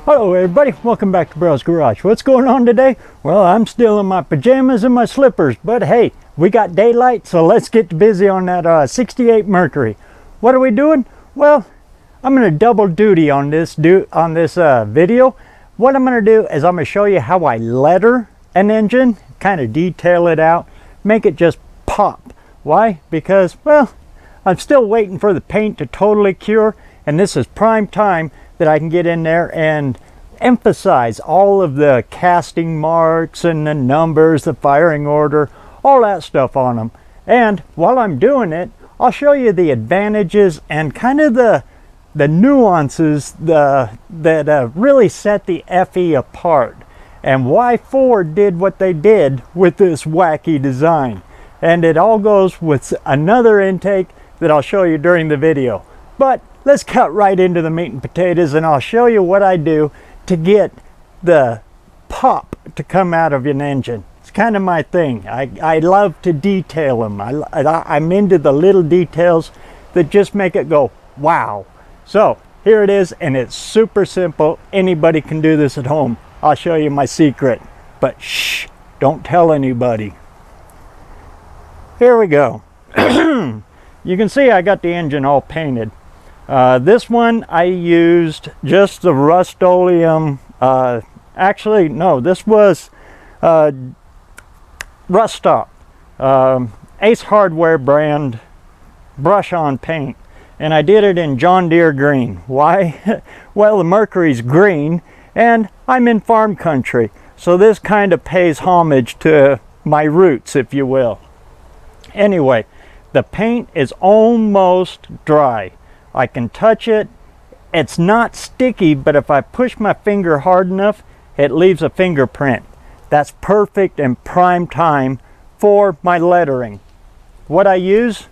Hello everybody, welcome back to BareRose Garage. What's going on today? Well, I'm still in my pajamas and my slippers, but hey, we got daylight, so let's get busy on that 68 Mercury. What are we doing? Well, I'm going to double duty on this video. What I'm going to do is I'm going to show you how I letter an engine, kind of detail it out, make it just pop. Why? Because, well, I'm still waiting for the paint to totally cure, and this is prime time that I can get in there and emphasize all of the casting marks and the numbers, the firing order, all that stuff on them. And while I'm doing it, I'll show you the advantages and kind of the nuances that really set the FE apart, and why Ford did what they did with this wacky design. And it all goes with another intake that I'll show you during the video. But let's cut right into the meat and potatoes, and I'll show you what I do to get the pop to come out of an engine. It's kind of my thing. I love to detail them. I'm into the little details that just make it go, wow. So here it is, and it's super simple. Anybody can do this at home. I'll show you my secret, but shh, don't tell anybody. Here we go. You can see I got the engine all painted. This one I used just the Rust-Oleum, actually no, this was Rust Stop, Ace Hardware brand brush on paint, and I did it in John Deere green. Why? Well, the Mercury's green and I'm in farm country, so this kind of pays homage to my roots, if you will. Anyway, the paint is almost dry. I can touch it. It's not sticky, but if I push my finger hard enough, it leaves a fingerprint. That's perfect and prime time for my lettering. What I use?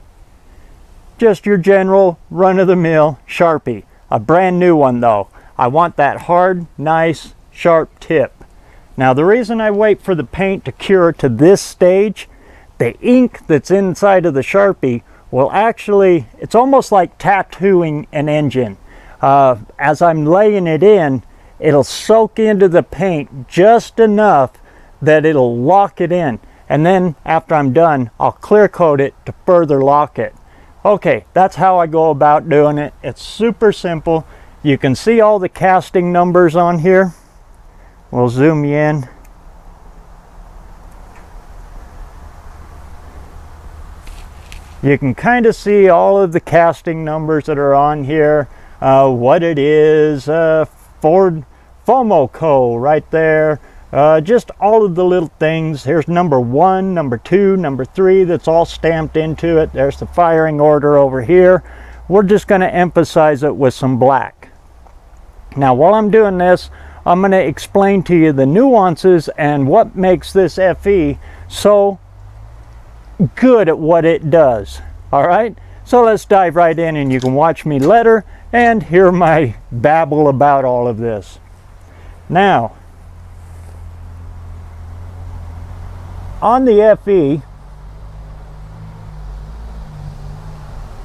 Just your general run-of-the-mill Sharpie. A brand new one though. I want that hard, nice, sharp tip. Now the reason I wait for the paint to cure to this stage, the ink that's inside of the Sharpie will actually, it's almost like tattooing an engine. As I'm laying it in, it'll soak into the paint just enough that it'll lock it in. And then after I'm done, I'll clear coat it to further lock it. Okay, that's how I go about doing it. It's super simple. You can see all the casting numbers on here. We'll zoom you in. You can kind of see all of the casting numbers that are on here, what it is, Ford FOMOCO right there, just all of the little things. Here's number 1, number 2, number 3, that's all stamped into it. There's the firing order over here. We're just going to emphasize it with some black. Now while I'm doing this, I'm going to explain to you the nuances and what makes this FE so good at what it does. All right, so let's dive right in, and you can watch me letter and hear my babble about all of this. Now on the FE,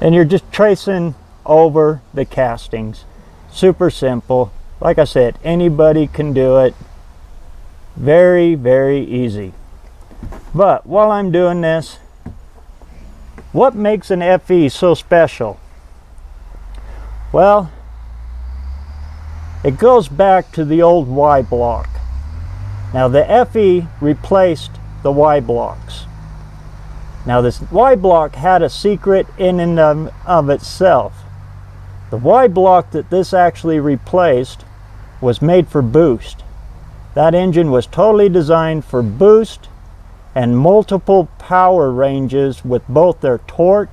and you're just tracing over the castings. Super simple. Like I said, anybody can do it. Very, very easy. But while I'm doing this, what makes an FE so special? Well, it goes back to the old Y block. Now the FE replaced the Y blocks. Now this Y block had a secret in and of itself. The Y block that this actually replaced was made for boost. That engine was totally designed for boost and multiple power ranges with both their torque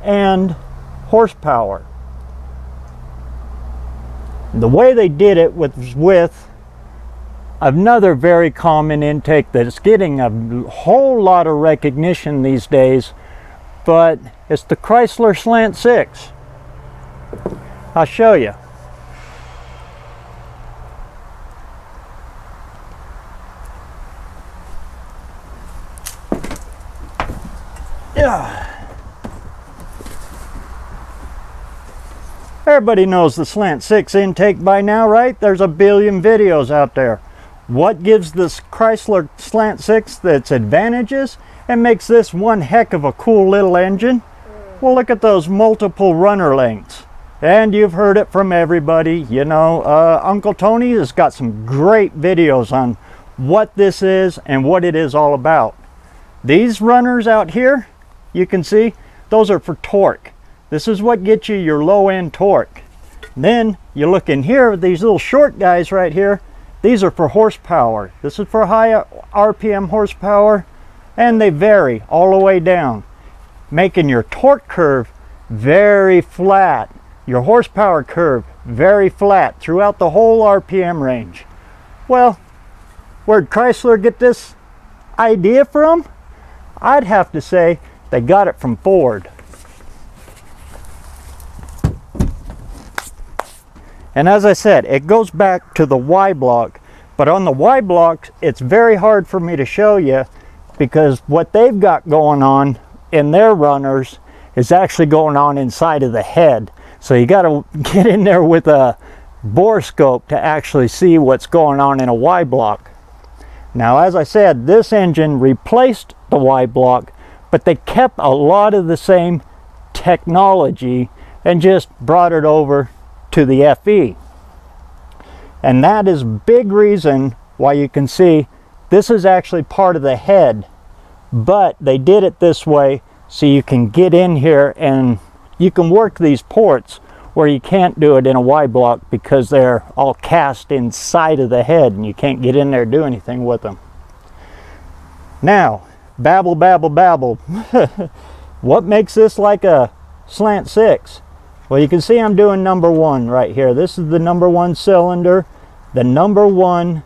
and horsepower. The way they did it was with another very common intake that's getting a whole lot of recognition these days, but it's the Chrysler Slant 6. I'll show you. Yeah. Everybody knows the Slant 6 intake by now, right? There's a billion videos out there. What gives this Chrysler Slant 6 its advantages and makes this one heck of a cool little engine? Well, look at those multiple runner lengths. And you've heard it from everybody, you know, Uncle Tony has got some great videos on what this is and what it is all about. These runners out here, you can see, those are for torque. This is what gets you your low end torque. Then you look in here, these little short guys right here, these are for horsepower. This is for high RPM horsepower, and they vary all the way down, making your torque curve very flat, your horsepower curve very flat throughout the whole RPM range. Well, where'd Chrysler get this idea from? I'd have to say they got it from Ford. And as I said, it goes back to the Y block, but on the Y blocks, it's very hard for me to show you because what they've got going on in their runners is actually going on inside of the head. So you got to get in there with a borescope to actually see what's going on in a Y block. Now, as I said, this engine replaced the Y block, but they kept a lot of the same technology and just brought it over to the FE. And that is a big reason why you can see this is actually part of the head, but they did it this way so you can get in here and you can work these ports where you can't do it in a Y block because they're all cast inside of the head and you can't get in there and do anything with them. Now, babble, babble, babble. What makes this like a Slant 6? Well, you can see I'm doing number 1 right here. This is the number 1 cylinder, the number 1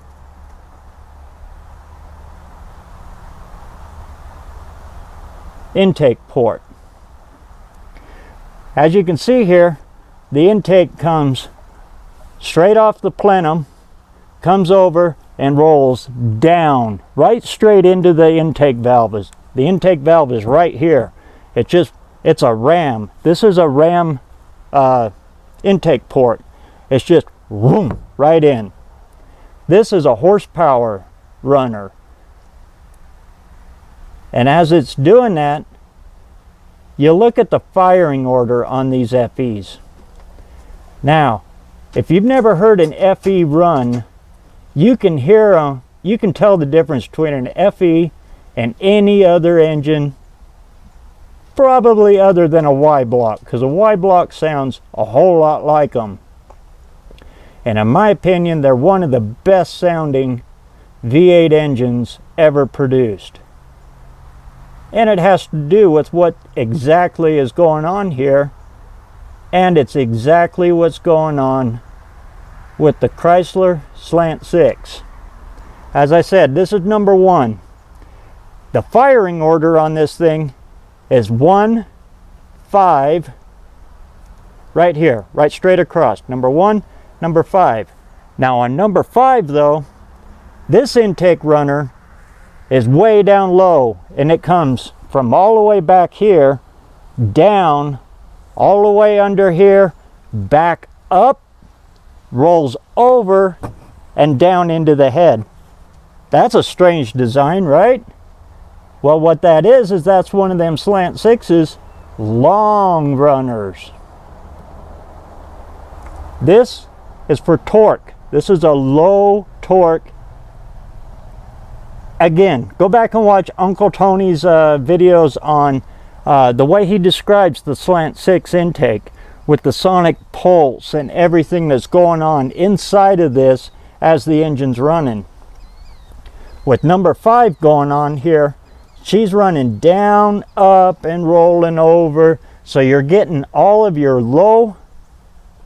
intake port. As you can see here, the intake comes straight off the plenum, comes over and rolls down right straight into the intake valves. The intake valve is right here. It's a ram. This is a ram intake port. It's just whoom, right in. This is a horsepower runner. And as it's doing that, you look at the firing order on these FEs. Now, if you've never heard an FE run, you can hear, you can tell the difference between an FE and any other engine, probably other than a Y block, because a Y block sounds a whole lot like them. And in my opinion, they're one of the best sounding V8 engines ever produced. And it has to do with what exactly is going on here, and it's exactly what's going on with the Chrysler Slant 6. As I said, this is number 1. The firing order on this thing is 1, 5, right here, right straight across. Number 1, number 5. Now on number 5 though, this intake runner is way down low, and it comes from all the way back here, down, all the way under here, back up, rolls over, and down into the head. That's a strange design, right? Well, what that is that's one of them Slant 6's long runners. This is for torque. This is a low torque. Again, go back and watch Uncle Tony's videos on the way he describes the Slant 6 intake with the sonic pulse and everything that's going on inside of this as the engine's running. With number 5 going on here, she's running down, up, and rolling over. So you're getting all of your low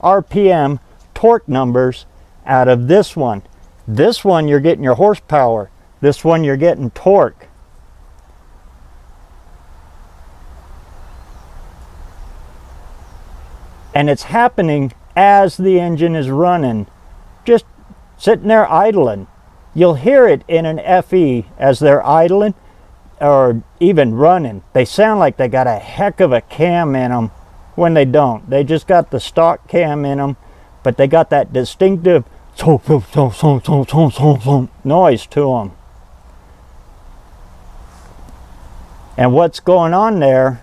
RPM torque numbers out of this one. This one you're getting your horsepower. This one you're getting torque. And it's happening as the engine is running, just sitting there idling. You'll hear it in an FE as they're idling or even running. They sound like they got a heck of a cam in them when they don't. They just got the stock cam in them, but they got that distinctive noise to them. And what's going on there,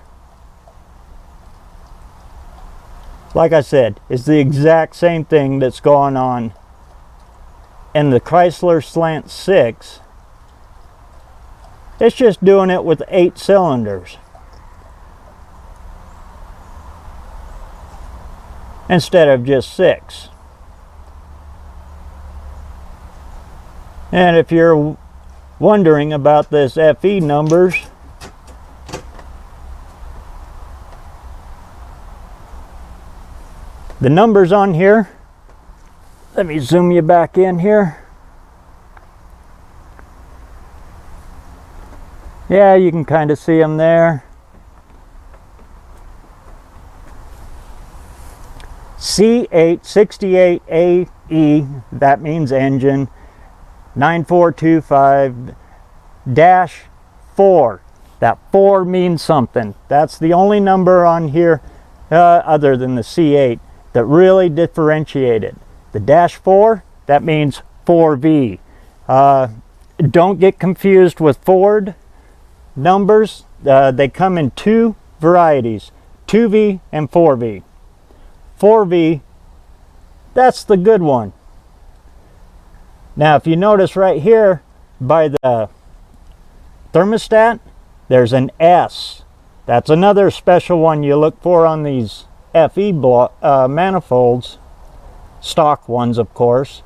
like I said, is the exact same thing that's going on in the Chrysler Slant 6. It's just doing it with 8 cylinders instead of just 6. And if you're wondering about this FE numbers, the numbers on here, let me zoom you back in here. Yeah, you can kind of see them there. C868AE, that means engine. 9425-4. That 4 means something. That's the only number on here other than the C8 that really differentiate it. The -4, that means 4V. Don't get confused with Ford numbers. They come in 2 varieties, 2V and 4V. 4V, that's the good one. Now if you notice right here by the thermostat, there's an S. That's another special one you look for on these FE manifolds, stock ones of course.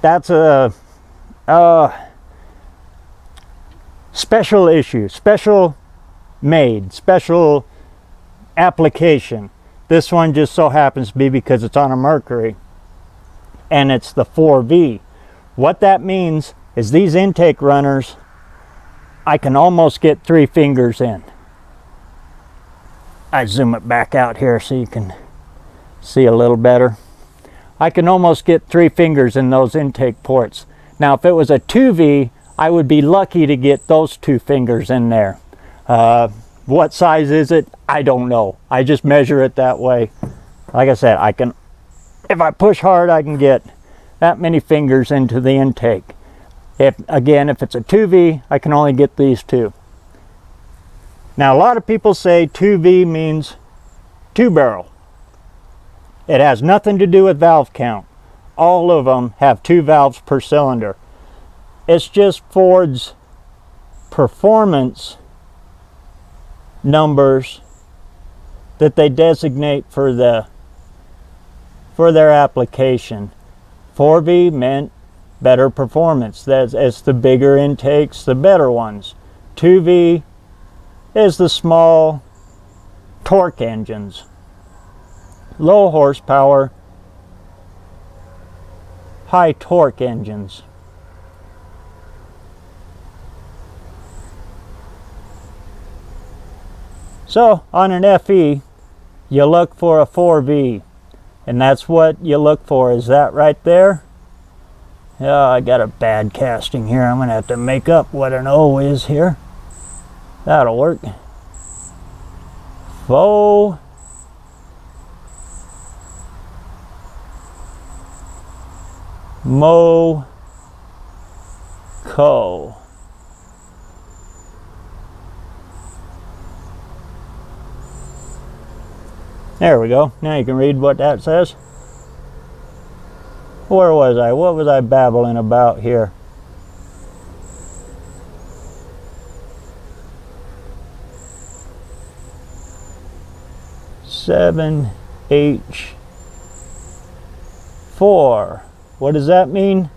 That's a special issue, special made, special application. This one just so happens to be because it's on a Mercury and it's the 4V. What that means is these intake runners, I can almost get 3 fingers in. I zoom it back out here so you can see a little better. I can almost get 3 fingers in those intake ports. Now if it was a 2V, I would be lucky to get those 2 fingers in there. What size is it? I don't know. I just measure it that way. Like I said, I can, if I push hard, I can get that many fingers into the intake. If it's a 2V, I can only get these 2. Now a lot of people say 2V means 2 barrel. It has nothing to do with valve count. All of them have 2 valves per cylinder. It's just Ford's performance numbers that they designate for their application. 4V meant better performance. It's the bigger intakes, the better ones. 2V is the small torque engines, low horsepower, high torque engines. So on an FE, you look for a 4V, and that's what you look for, is that right there. Yeah, I got a bad casting here. I'm gonna have to make up what an O is here. That'll work. Faux Mo Co. There we go. Now you can read what that says. Where was I? What was I babbling about here? H4. What does that mean?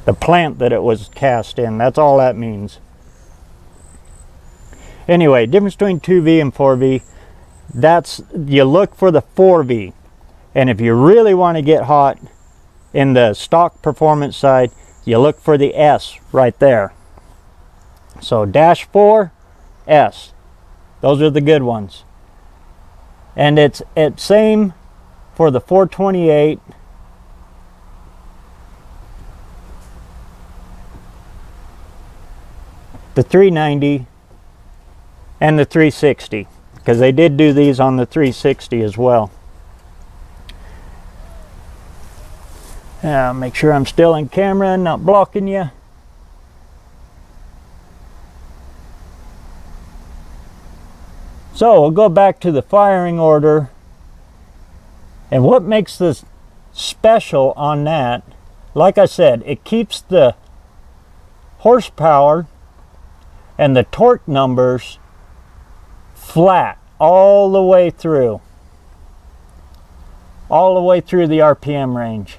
The plant that it was cast in. That's all that means. Anyway, difference between 2V and 4V, that's, you look for the 4V. And if you really want to get hot in the stock performance side, you look for the S right there. So -4, S. Those are the good ones. And it's same for the 428. the 390 and the 360, because they did do these on the 360 as well. Make sure I'm still in camera and not blocking you. So we'll go back to the firing order, and what makes this special on that, like I said, it keeps the horsepower and the torque numbers flat all the way through the RPM range.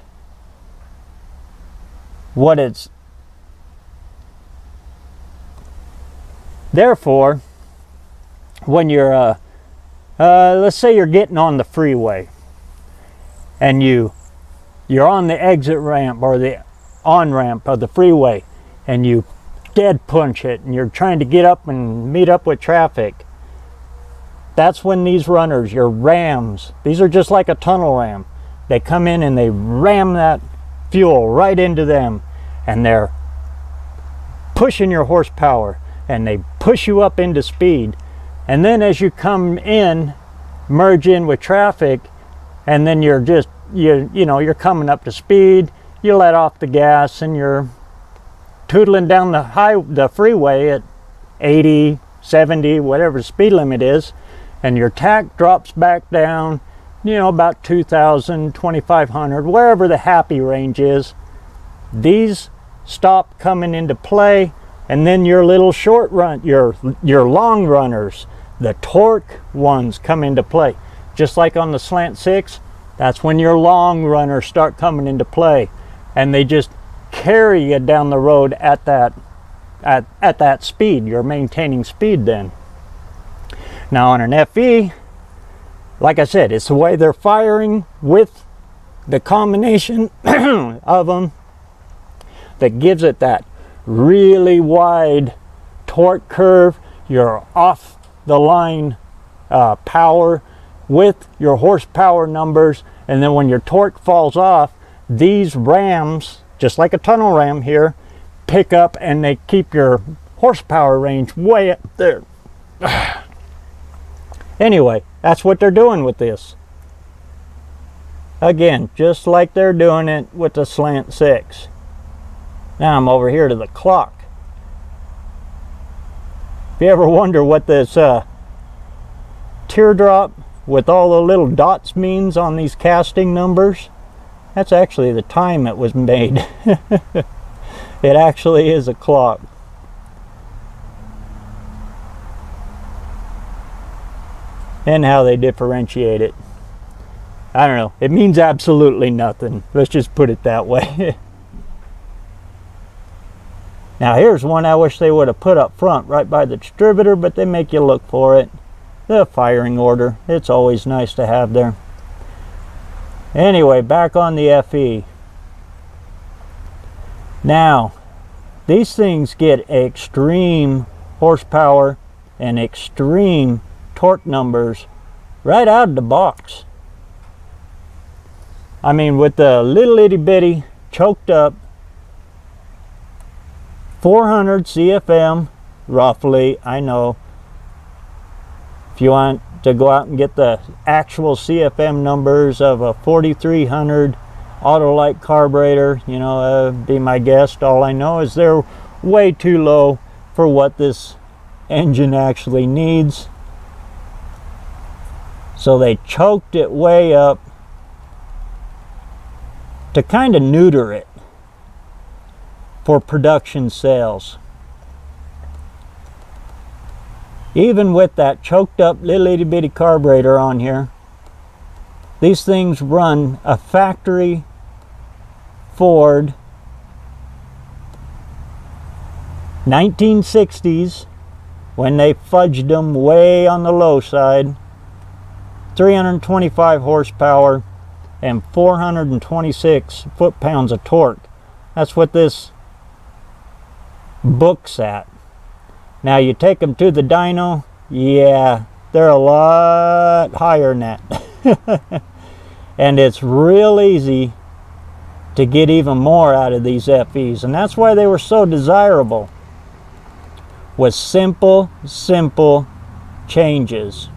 Therefore, when you're let's say you're getting on the freeway and you're on the exit ramp or the on ramp of the freeway, and you dead punch it and you're trying to get up and meet up with traffic, that's when these runners, your rams, these are just like a tunnel ram, they come in and they ram that fuel right into them, and they're pushing your horsepower and they push you up into speed. And then as you come in, merge in with traffic, and then you're just, you're coming up to speed, you let off the gas and you're tootling down the freeway at 80, 70, whatever the speed limit is, and your tach drops back down, about 2,000, 2,500, wherever the happy range is. These stop coming into play, and then your little short run, your long runners, the torque ones come into play. Just like on the Slant 6, that's when your long runners start coming into play, and they just carry you down the road at that speed. You're maintaining speed then. Now on an FE, like I said, it's the way they're firing with the combination of them that gives it that really wide torque curve. You're off the line power with your horsepower numbers, and then when your torque falls off, these rams, just like a tunnel ram here, pick up and they keep your horsepower range way up there. Anyway, that's what they're doing with this. Again, just like they're doing it with the Slant 6. Now I'm over here to the clock. If you ever wonder what this teardrop with all the little dots means on these casting numbers, that's actually the time it was made. It actually is a clock. And how they differentiate it, I don't know, it means absolutely nothing. Let's just put it that way. Now here's one I wish they would have put up front right by the distributor, but they make you look for it. The firing order, it's always nice to have there. Anyway, back on the FE. Now, these things get extreme horsepower and extreme torque numbers right out of the box. I mean, with the little itty bitty choked up 400 CFM, roughly, I know. If you want to go out and get the actual CFM numbers of a 4300 Autolite carburetor, be my guest. All I know is they're way too low for what this engine actually needs. So they choked it way up to kind of neuter it for production sales. Even with that choked up little itty bitty carburetor on here, these things run a factory Ford 1960s when they fudged them way on the low side. 325 horsepower and 426 foot-pounds of torque. That's what this book's at. Now you take them to the dyno, yeah, they're a lot higher than that. And it's real easy to get even more out of these FEs, and that's why they were so desirable. with simple changes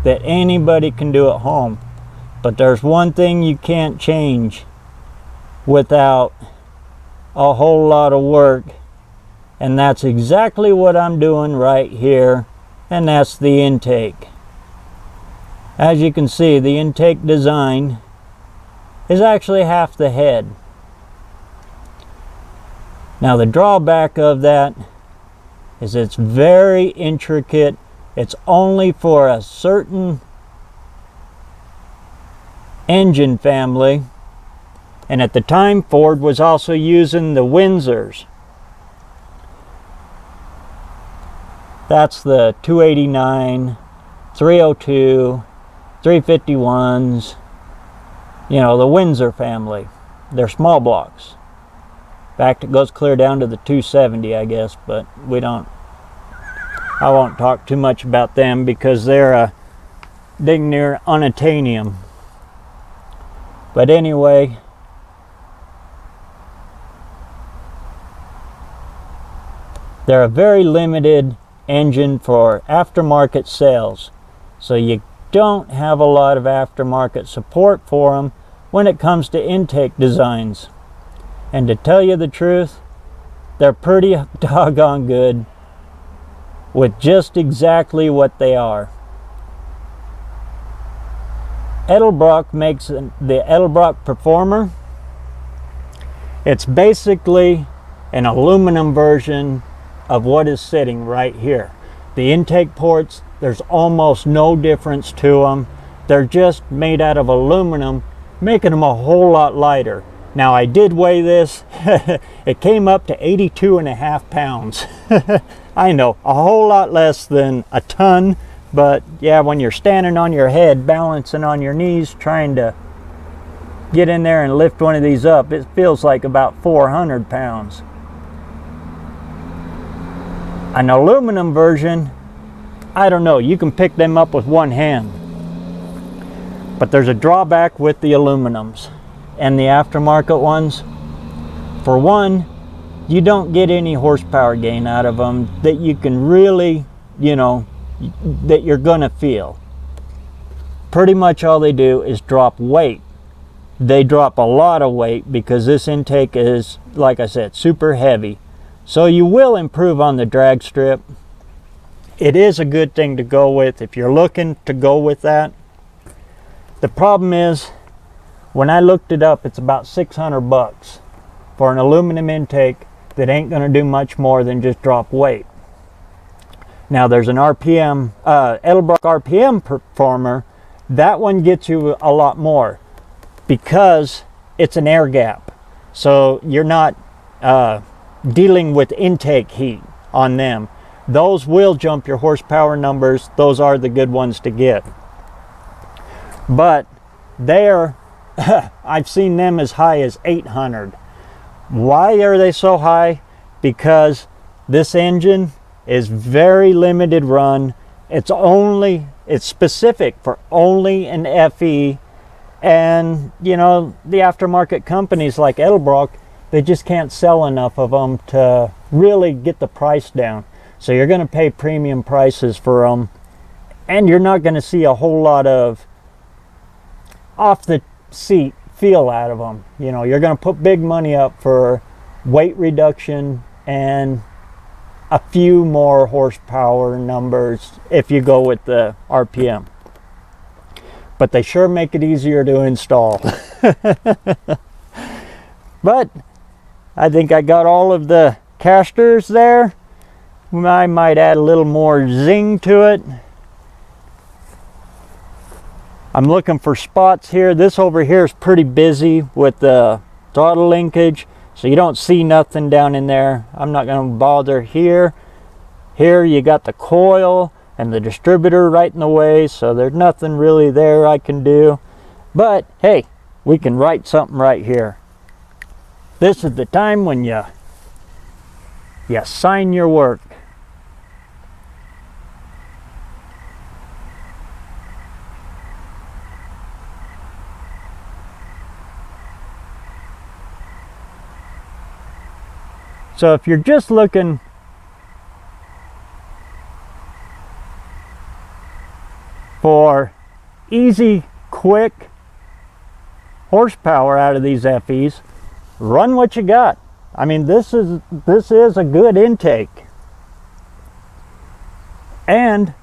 that anybody can do at home. But there's one thing you can't change without a whole lot of work, and that's exactly what I'm doing right here, and that's the intake. As you can see, the intake design is actually half the head. Now the drawback of that is it's very intricate. It's only for a certain engine family, and at the time Ford was also using the Windsors. That's the 289, 302, 351s, you know, the Windsor family. They're small blocks. In fact, it goes clear down to the 270, I guess, but I won't talk too much about them because they're dang near unattainium. But anyway, they're a very limited engine for aftermarket sales, so you don't have a lot of aftermarket support for them when it comes to intake designs. And to tell you the truth, they're pretty doggone good with just exactly what they are. Edelbrock makes the Edelbrock Performer. It's basically an aluminum version of what is sitting right here. The intake ports, there's almost no difference to them. They're just made out of aluminum, making them a whole lot lighter. Now I did weigh this. It came up to 82.5 pounds. I know, a whole lot less than a ton, but yeah, when you're standing on your head, balancing on your knees, trying to get in there and lift one of these up, it feels like about 400 pounds. An aluminum version, I don't know, you can pick them up with one hand. But there's a drawback with the aluminums and the aftermarket ones. For one, you don't get any horsepower gain out of them that you can really, you know, that you're gonna feel. Pretty much all they do is drop weight. They drop a lot of weight because this intake is, like I said, super heavy. So you will improve on the drag strip. It is a good thing to go with if you're looking to go with that. The problem is, when I looked it up, it's about 600 bucks for an aluminum intake that ain't gonna do much more than just drop weight. Now there's an RPM, Edelbrock RPM Performer. That one gets you a lot more because it's an air gap. So you're not dealing with intake heat on them. Those will jump your horsepower numbers. Those are the good ones to get. But they're, I've seen them as high as 800. Why are they so high? Because this engine is very limited run. It's specific for only an FE, and you know, the aftermarket companies like Edelbrock, they just can't sell enough of them to really get the price down. So you're going to pay premium prices for them, and you're not going to see a whole lot of off the seat feel out of them. You know, you're going to put big money up for weight reduction and a few more horsepower numbers if you go with the RPM. But they sure make it easier to install. But I think I got all of the casters there. I might add a little more zing to it. I'm looking for spots here. This over here is pretty busy with the throttle linkage, so you don't see nothing down in there. I'm not going to bother here. Here you got the coil and the distributor right in the way, so there's nothing really there I can do. But hey, we can write something right here. This is the time when you sign your work. So if you're just looking for easy, quick horsepower out of these FEs, run what you got. I mean, this is a good intake. And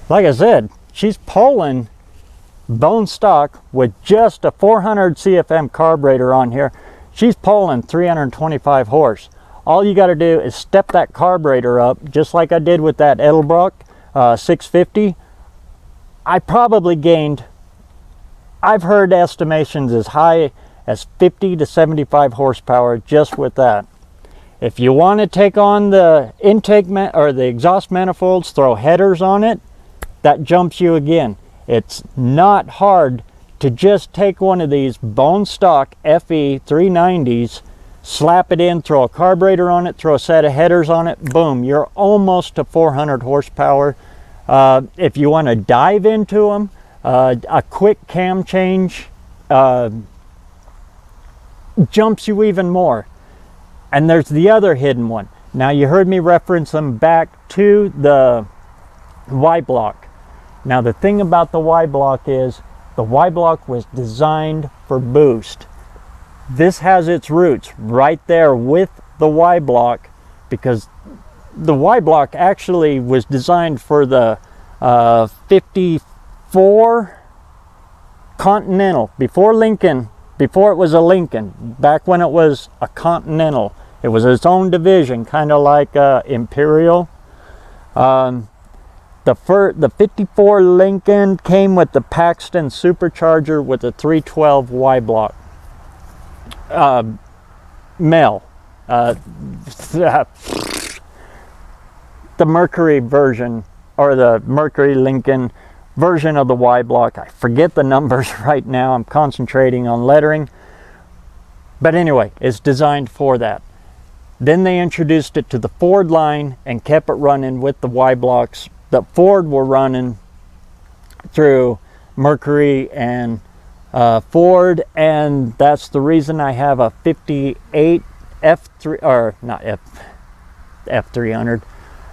like I said, she's pulling bone stock with just a 400 CFM carburetor on here. She's pulling 325 horse. All you got to do is step that carburetor up, just like I did with that Edelbrock 650. I probably gained, I've heard estimations as high as 50 to 75 horsepower just with that. If you want to take on the intake or the exhaust manifolds, throw headers on it, that jumps you again. It's not hard to just take one of these bone stock FE 390s, slap it in, throw a carburetor on it, throw a set of headers on it, boom, you're almost to 400 horsepower. If you want to dive into them, a quick cam change jumps you even more. And there's the other hidden one. Now, you heard me reference them back to the Y block. Now, the thing about the Y block is the Y block was designed for boost. This has its roots right there with the Y block, because the Y block actually was designed for the 54 Continental, before Lincoln, before it was a Lincoln, back when it was a Continental. It was its own division, kind of like Imperial. The 54 Lincoln came with the Paxton supercharger with the 312 Y block. Male. The Mercury version, or the Mercury Lincoln version of the Y block. I forget the numbers right now. I'm concentrating on lettering. But anyway, it's designed for that. Then they introduced it to the Ford line and kept it running with the Y blocks that Ford were running through Mercury and Ford, and that's the reason I have a 58 F3, or not F300,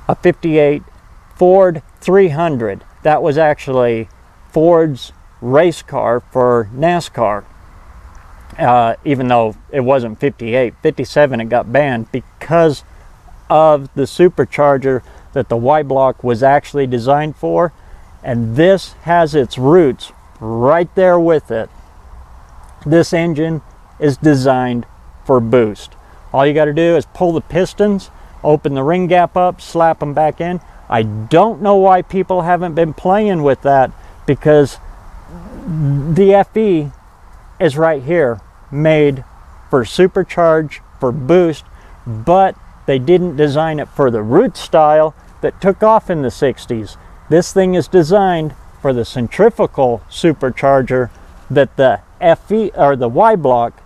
a 58 Ford 300. That was actually Ford's race car for NASCAR. Even though it wasn't 58, 57 it got banned because of the supercharger that the Y block was actually designed for, and this has its roots right there with it. This engine is designed for boost. All you got to do is pull the pistons, open the ring gap up, slap them back in. I don't know why people haven't been playing with that, because the FE is right here, made for supercharge, for boost, but they didn't design it for the root style that took off in the 60s. This thing is designed for the centrifugal supercharger that the FE or the Y block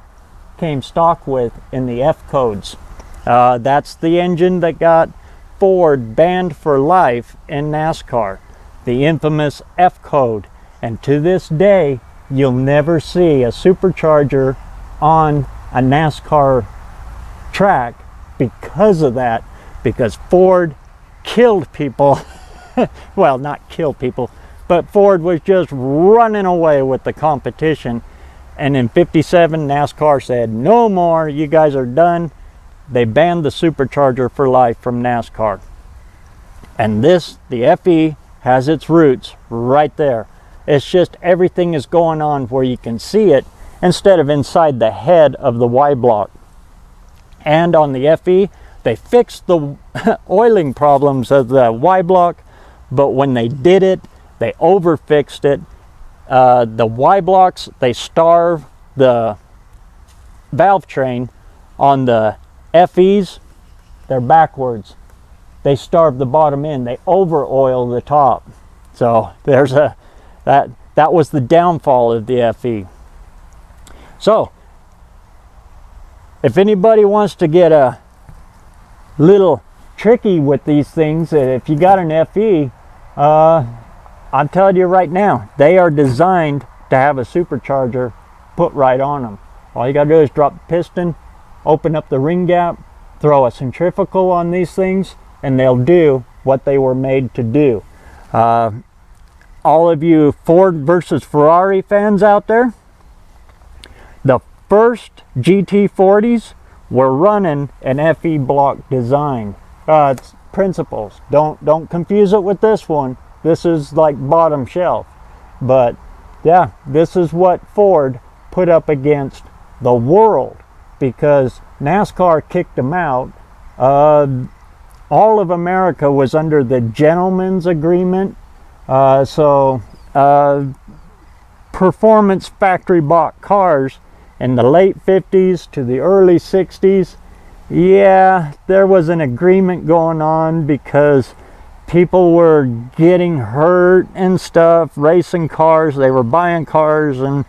came stock with in the F codes. That's the engine that got Ford banned for life in NASCAR, the infamous F code. And to this day, you'll never see a supercharger on a NASCAR track because of that, because Ford killed people. Well, not kill people, but Ford was just running away with the competition. And in 57, NASCAR said, no more, you guys are done. They banned the supercharger for life from NASCAR. And this, the FE, has its roots right there. It's just everything is going on where you can see it instead of inside the head of the Y block. And on the FE, they fixed the oiling problems of the Y block, but when they did it, they overfixed it. The Y blocks, they starve the valve train. On the FEs, they're backwards. They starve the bottom end. They over oil the top. So there's that was the downfall of the FE. So, if anybody wants to get a little tricky with these things, if you got an FE, I'm telling you right now, they are designed to have a supercharger put right on them. All you gotta do is drop the piston, open up the ring gap, throw a centrifugal on these things, and they'll do what they were made to do. All of you Ford versus Ferrari fans out there, the first GT40s were running an FE block design. It's principles. Don't confuse it with this one. This is like bottom shelf. But yeah, this is what Ford put up against the world, because NASCAR kicked them out. All of America was under the gentleman's agreement. Performance factory bought cars in the late 50s to the early 60s. Yeah, there was an agreement going on because people were getting hurt and stuff, racing cars. They were buying cars and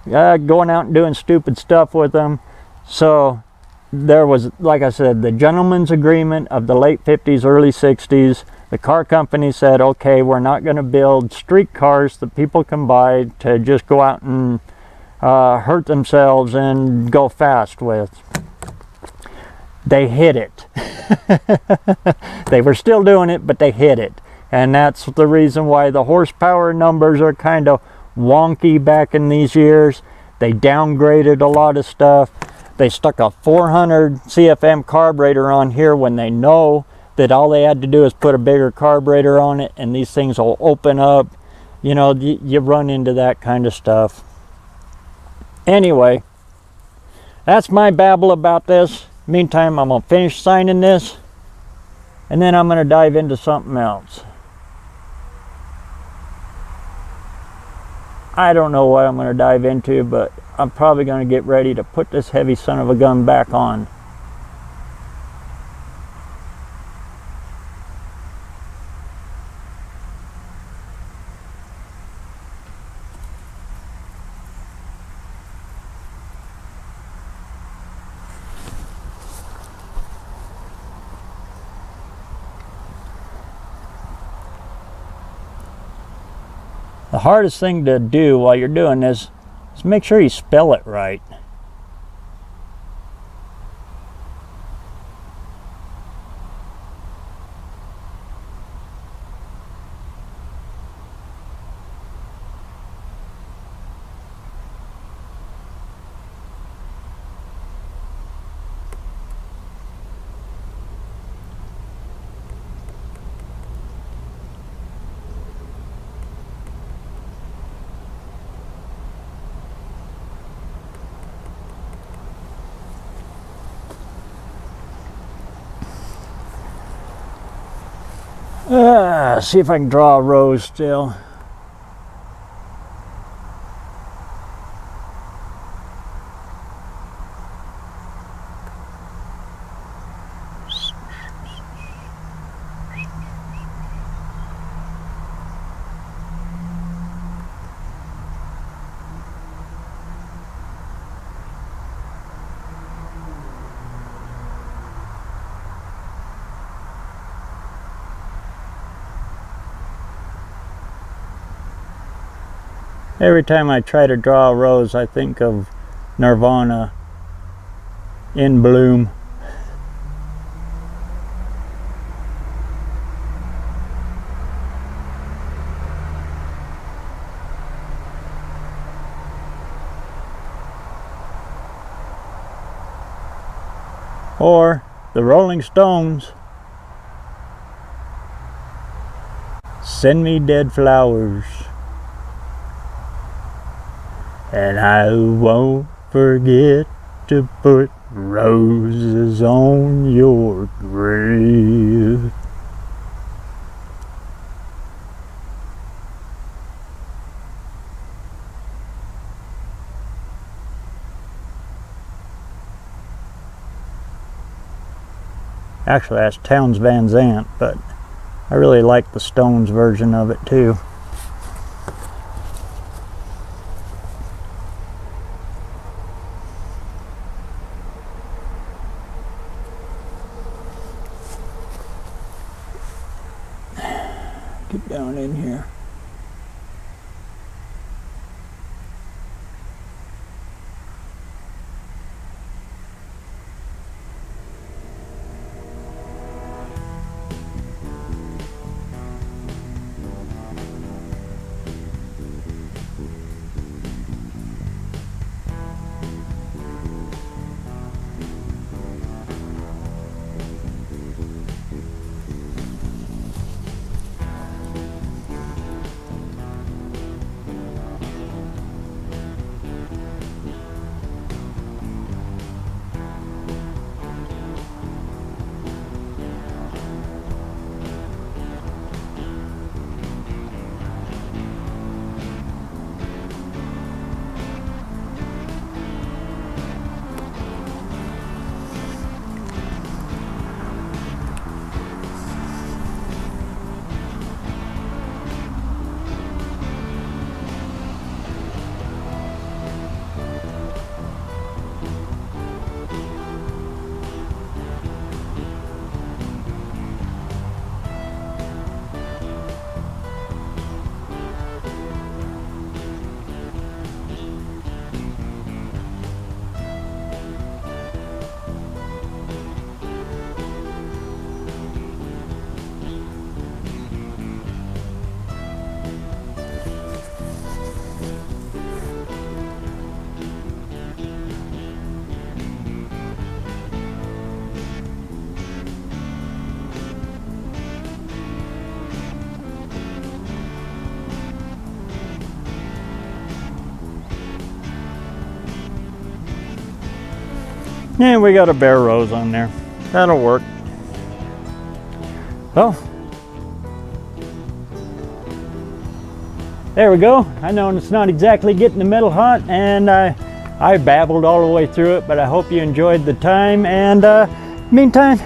going out and doing stupid stuff with them. So there was, like I said, the gentleman's agreement of the late 50s, early 60s. The car company said, okay, we're not going to build street cars that people can buy to just go out and hurt themselves and go fast with. They hit it. They were still doing it, but they hit it. And that's the reason why the horsepower numbers are kind of wonky back in these years. They downgraded a lot of stuff. They stuck a 400 CFM carburetor on here when they know that all they had to do is put a bigger carburetor on it and these things will open up. You know, you run into that kind of stuff. Anyway, that's my babble about this. Meantime, I'm going to finish signing this, and then I'm going to dive into something else. I don't know what I'm going to dive into, but I'm probably going to get ready to put this heavy son of a gun back on. The hardest thing to do while you're doing this is make sure you spell it right. See if I can draw a rose still. Every time I try to draw a rose, I think of Nirvana, In Bloom. Or the Rolling Stones, Send Me Dead Flowers. And I won't forget to put roses on your grave. Actually, that's Townes Van Zandt, but I really like the Stones version of it too. Get down in here. And we got a BareRose on there. That'll work. Well, there we go. I know it's not exactly getting the metal hot, and I babbled all the way through it, but I hope you enjoyed the time. And meantime,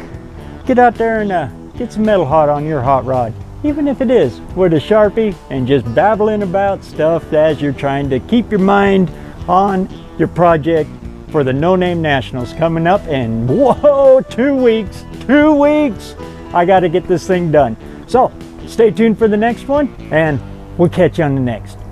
get out there and get some metal hot on your hot rod, even if it is with a Sharpie, and just babbling about stuff as you're trying to keep your mind on your project for the No Name Nationals coming up in, whoa, 2 weeks. 2 weeks. I got to get this thing done. So stay tuned for the next one, and we'll catch you on the next.